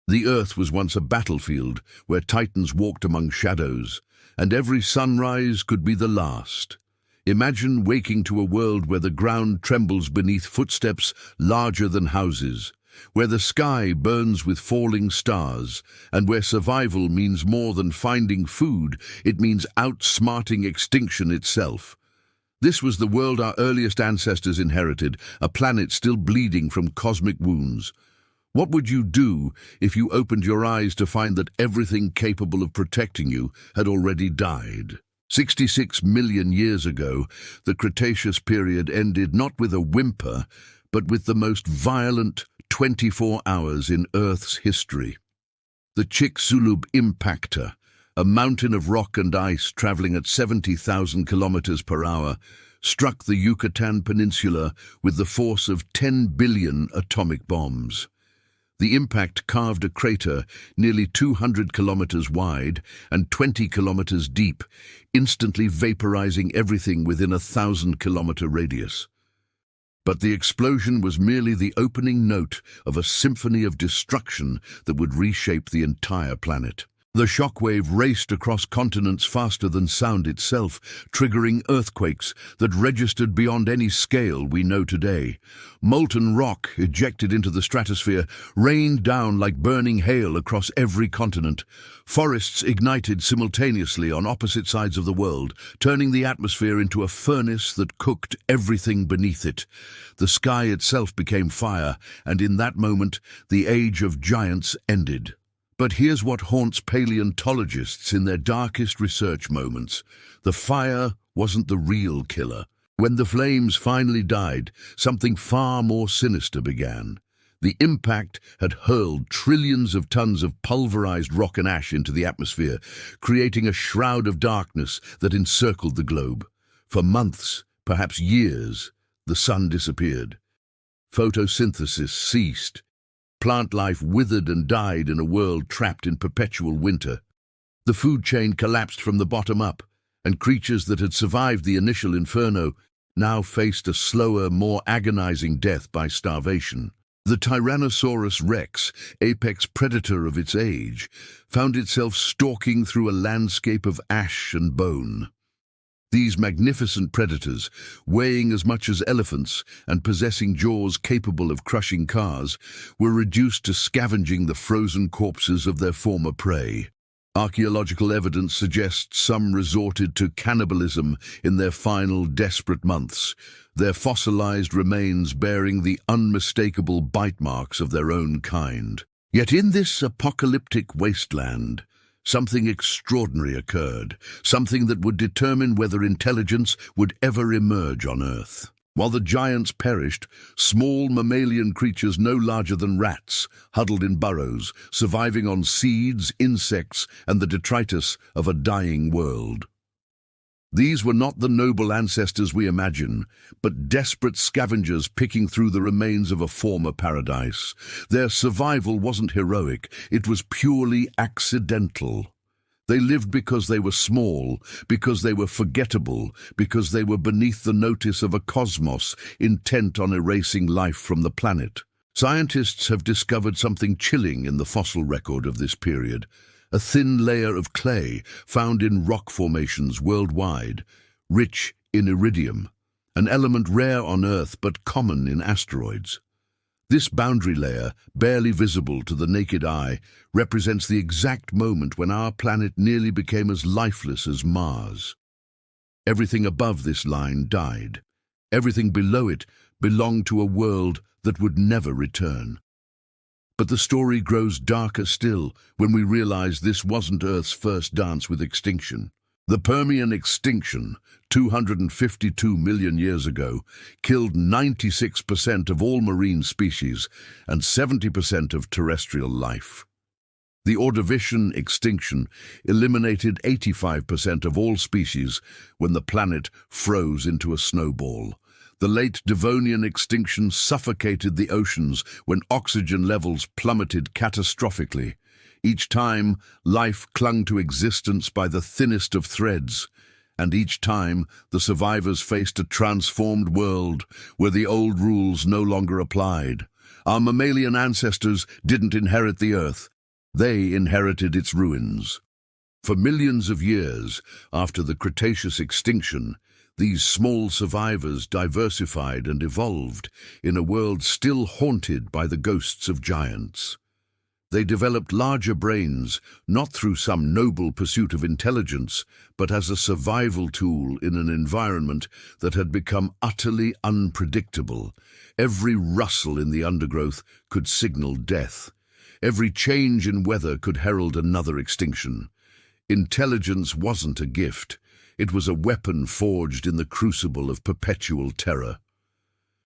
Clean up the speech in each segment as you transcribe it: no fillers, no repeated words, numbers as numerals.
The Earth was once a battlefield where titans walked among shadows, and every sunrise could be the last. Imagine waking to a world where the ground trembles beneath footsteps larger than houses, where the sky burns with falling stars, and where survival means more than finding food, it means outsmarting extinction itself. This was the world our earliest ancestors inherited, a planet still bleeding from cosmic wounds. What would you do if you opened your eyes to find that everything capable of protecting you had already died? 66 million years ago, the Cretaceous period ended not with a whimper, but with the most violent 24 hours in Earth's history. The Chicxulub impactor, a mountain of rock and ice traveling at 70,000 kilometers per hour, struck the Yucatan Peninsula with the force of 10 billion atomic bombs. The impact carved a crater nearly 200 kilometers wide and 20 kilometers deep, instantly vaporizing everything within a 1,000-kilometer radius. But the explosion was merely the opening note of a symphony of destruction that would reshape the entire planet. The shockwave raced across continents faster than sound itself, triggering earthquakes that registered beyond any scale we know today. Molten rock, ejected into the stratosphere, rained down like burning hail across every continent. Forests ignited simultaneously on opposite sides of the world, turning the atmosphere into a furnace that cooked everything beneath it. The sky itself became fire, and in that moment, the age of giants ended. But here's what haunts paleontologists in their darkest research moments. The fire wasn't the real killer. When the flames finally died, something far more sinister began. The impact had hurled trillions of tons of pulverized rock and ash into the atmosphere, creating a shroud of darkness that encircled the globe. For months, perhaps years, the sun disappeared. Photosynthesis ceased. Plant life withered and died in a world trapped in perpetual winter. The food chain collapsed from the bottom up, and creatures that had survived the initial inferno now faced a slower, more agonizing death by starvation. The Tyrannosaurus rex, apex predator of its age, found itself stalking through a landscape of ash and bone. These magnificent predators, weighing as much as elephants and possessing jaws capable of crushing cars, were reduced to scavenging the frozen corpses of their former prey. Archaeological evidence suggests some resorted to cannibalism in their final desperate months, their fossilized remains bearing the unmistakable bite marks of their own kind. Yet in this apocalyptic wasteland, something extraordinary occurred, something that would determine whether intelligence would ever emerge on Earth. While the giants perished, small mammalian creatures no larger than rats huddled in burrows, surviving on seeds, insects, and the detritus of a dying world. These were not the noble ancestors we imagine, but desperate scavengers picking through the remains of a former paradise. Their survival wasn't heroic, it was purely accidental. They lived because they were small, because they were forgettable, because they were beneath the notice of a cosmos intent on erasing life from the planet. Scientists have discovered something chilling in the fossil record of this period. A thin layer of clay found in rock formations worldwide, rich in iridium, an element rare on Earth but common in asteroids. This boundary layer, barely visible to the naked eye, represents the exact moment when our planet nearly became as lifeless as Mars. Everything above this line died. Everything below it belonged to a world that would never return. But the story grows darker still when we realize this wasn't Earth's first dance with extinction. The Permian extinction, 252 million years ago, killed 96% of all marine species and 70% of terrestrial life. The Ordovician extinction eliminated 85% of all species when the planet froze into a snowball. The late Devonian extinction suffocated the oceans when oxygen levels plummeted catastrophically. Each time, life clung to existence by the thinnest of threads, and each time the survivors faced a transformed world where the old rules no longer applied. Our mammalian ancestors didn't inherit the Earth, They inherited its ruins. For millions of years after the Cretaceous extinction, these small survivors diversified and evolved in a world still haunted by the ghosts of giants. They developed larger brains, not through some noble pursuit of intelligence, but as a survival tool in an environment that had become utterly unpredictable. Every rustle in the undergrowth could signal death. Every change in weather could herald another extinction. Intelligence wasn't a gift. It was a weapon forged in the crucible of perpetual terror.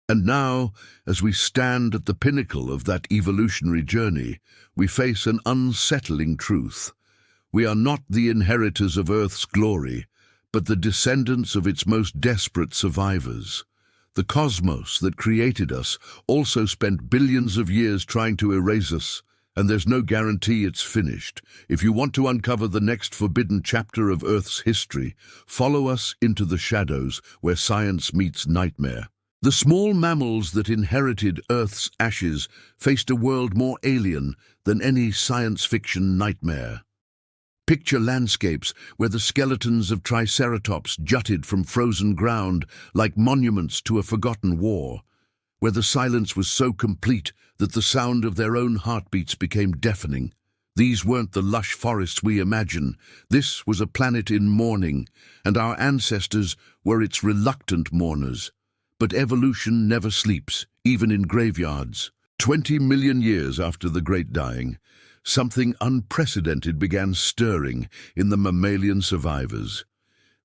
And now, as we stand at the pinnacle of that evolutionary journey, we face an unsettling truth. We are not the inheritors of Earth's glory, but the descendants of its most desperate survivors. The cosmos that created us also spent billions of years trying to erase us, and there's no guarantee it's finished. If you want to uncover the next forbidden chapter of Earth's history, follow us into the shadows where science meets nightmare. The small mammals that inherited Earth's ashes faced a world more alien than any science fiction nightmare. Picture landscapes where the skeletons of triceratops jutted from frozen ground like monuments to a forgotten war, where the silence was so complete that the sound of their own heartbeats became deafening. These weren't the lush forests we imagine. This was a planet in mourning, and our ancestors were its reluctant mourners. But evolution never sleeps, even in graveyards. 20 million years after the Great Dying, something unprecedented began stirring in the mammalian survivors.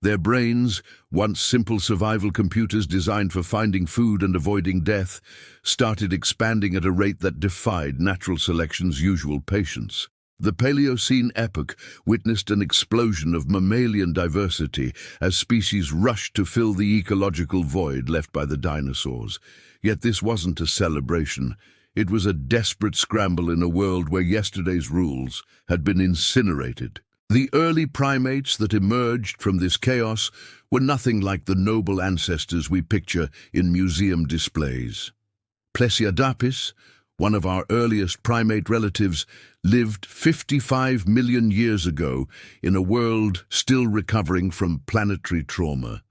Their brains, once simple survival computers designed for finding food and avoiding death, started expanding at a rate that defied natural selection's usual patience. The Paleocene epoch witnessed an explosion of mammalian diversity as species rushed to fill the ecological void left by the dinosaurs. Yet this wasn't a celebration. It was a desperate scramble in a world where yesterday's rules had been incinerated. The early primates that emerged from this chaos were nothing like the noble ancestors we picture in museum displays. Plesiadapis, one of our earliest primate relatives, lived 55 million years ago in a world still recovering from planetary trauma.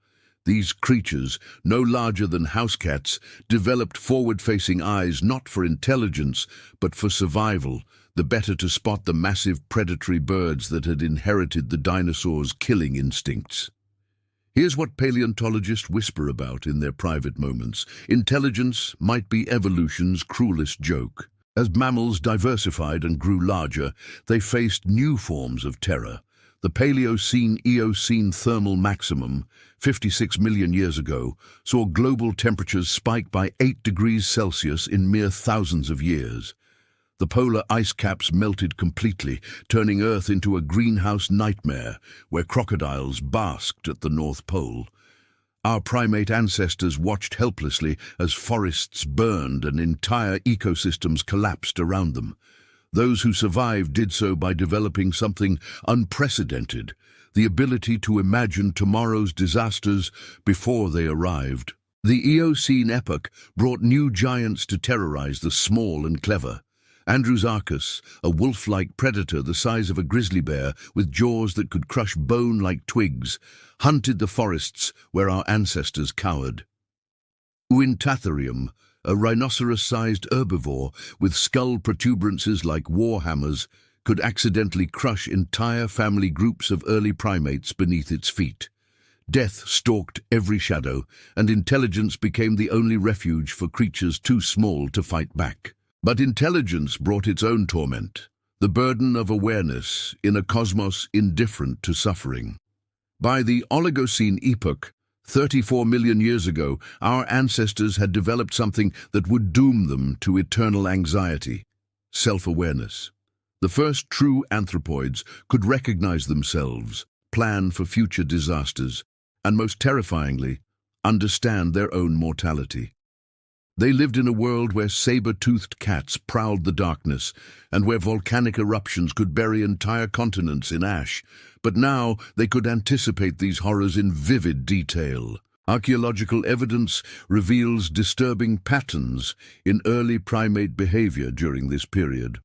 These creatures, no larger than house cats, developed forward-facing eyes not for intelligence, but for survival, the better to spot the massive predatory birds that had inherited the dinosaurs' killing instincts. Here's what paleontologists whisper about in their private moments. Intelligence might be evolution's cruelest joke. As mammals diversified and grew larger, they faced new forms of terror. The Paleocene-Eocene thermal maximum, 56 million years ago, saw global temperatures spike by 8 degrees Celsius in mere thousands of years. The polar ice caps melted completely, turning Earth into a greenhouse nightmare where crocodiles basked at the North Pole. Our primate ancestors watched helplessly as forests burned and entire ecosystems collapsed around them. Those who survived did so by developing something unprecedented, the ability to imagine tomorrow's disasters before they arrived. The Eocene epoch brought new giants to terrorize the small and clever. Andrewsarchus, a wolf-like predator the size of a grizzly bear with jaws that could crush bone like twigs, hunted the forests where our ancestors cowered. Uintatherium, a rhinoceros-sized herbivore with skull protuberances like war hammers, could accidentally crush entire family groups of early primates beneath its feet. Death stalked every shadow, and intelligence became the only refuge for creatures too small to fight back. But intelligence brought its own torment, the burden of awareness in a cosmos indifferent to suffering. By the Oligocene epoch, 34 million years ago, our ancestors had developed something that would doom them to eternal anxiety: self-awareness. The first true anthropoids could recognize themselves, plan for future disasters, and most terrifyingly, understand their own mortality. They lived in a world where saber-toothed cats prowled the darkness and where volcanic eruptions could bury entire continents in ash. But now they could anticipate these horrors in vivid detail. Archaeological evidence reveals disturbing patterns in early primate behavior during this period.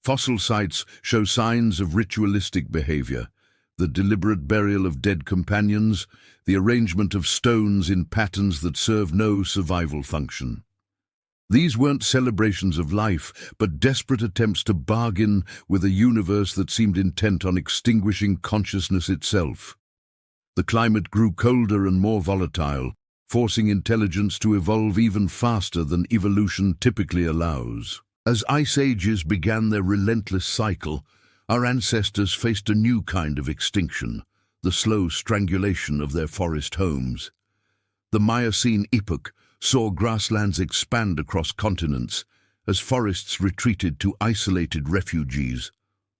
Fossil sites show signs of ritualistic behavior, the deliberate burial of dead companions, the arrangement of stones in patterns that serve no survival function. These weren't celebrations of life, but desperate attempts to bargain with a universe that seemed intent on extinguishing consciousness itself. The climate grew colder and more volatile, forcing intelligence to evolve even faster than evolution typically allows. As ice ages began their relentless cycle, our ancestors faced a new kind of extinction, the slow strangulation of their forest homes. The Miocene epoch saw grasslands expand across continents as forests retreated to isolated refuges.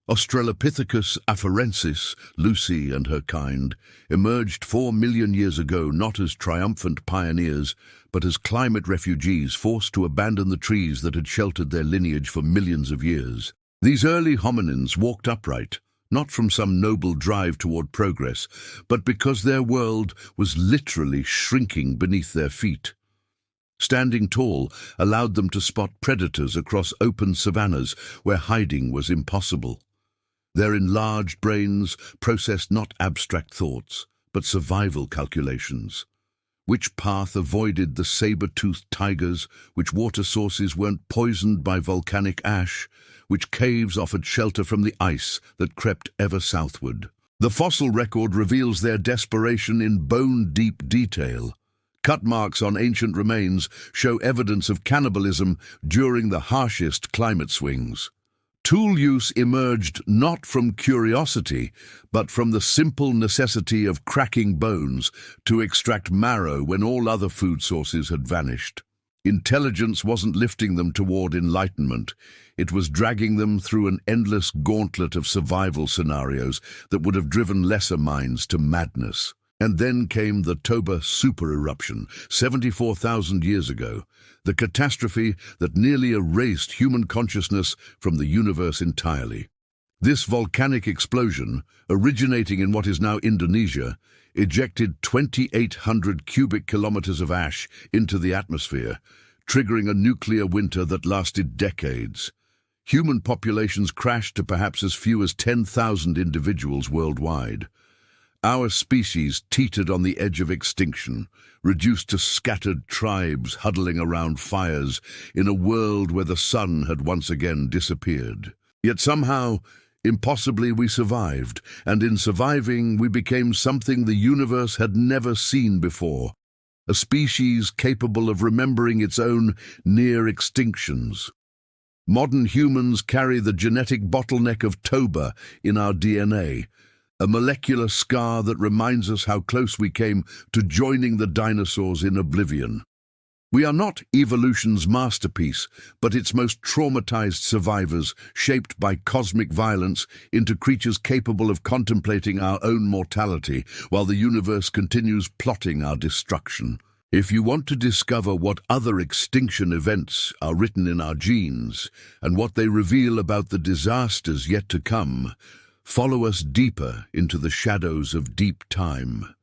Australopithecus afarensis, Lucy and her kind, emerged 4 million years ago not as triumphant pioneers, but as climate refugees forced to abandon the trees that had sheltered their lineage for millions of years. These early hominins walked upright, not from some noble drive toward progress, but because their world was literally shrinking beneath their feet. Standing tall allowed them to spot predators across open savannas where hiding was impossible. Their enlarged brains processed not abstract thoughts, but survival calculations. Which path avoided the saber-toothed tigers, which water sources weren't poisoned by volcanic ash, which caves offered shelter from the ice that crept ever southward. The fossil record reveals their desperation in bone-deep detail. Cut marks on ancient remains show evidence of cannibalism during the harshest climate swings. Tool use emerged not from curiosity, but from the simple necessity of cracking bones to extract marrow when all other food sources had vanished. Intelligence wasn't lifting them toward enlightenment. It was dragging them through an endless gauntlet of survival scenarios that would have driven lesser minds to madness. And then came the Toba supereruption, 74,000 years ago, the catastrophe that nearly erased human consciousness from the universe entirely. This volcanic explosion, originating in what is now Indonesia, ejected 2,800 cubic kilometers of ash into the atmosphere, triggering a nuclear winter that lasted decades. Human populations crashed to perhaps as few as 10,000 individuals worldwide. Our species teetered on the edge of extinction, reduced to scattered tribes huddling around fires in a world where the sun had once again disappeared. Yet somehow, impossibly, we survived, and in surviving we became something the universe had never seen before, a species capable of remembering its own near extinctions. Modern humans carry the genetic bottleneck of Toba in our DNA, a molecular scar that reminds us how close we came to joining the dinosaurs in oblivion. We are not evolution's masterpiece, but its most traumatized survivors, shaped by cosmic violence into creatures capable of contemplating our own mortality while the universe continues plotting our destruction. If you want to discover what other extinction events are written in our genes and what they reveal about the disasters yet to come, follow us deeper into the shadows of deep time.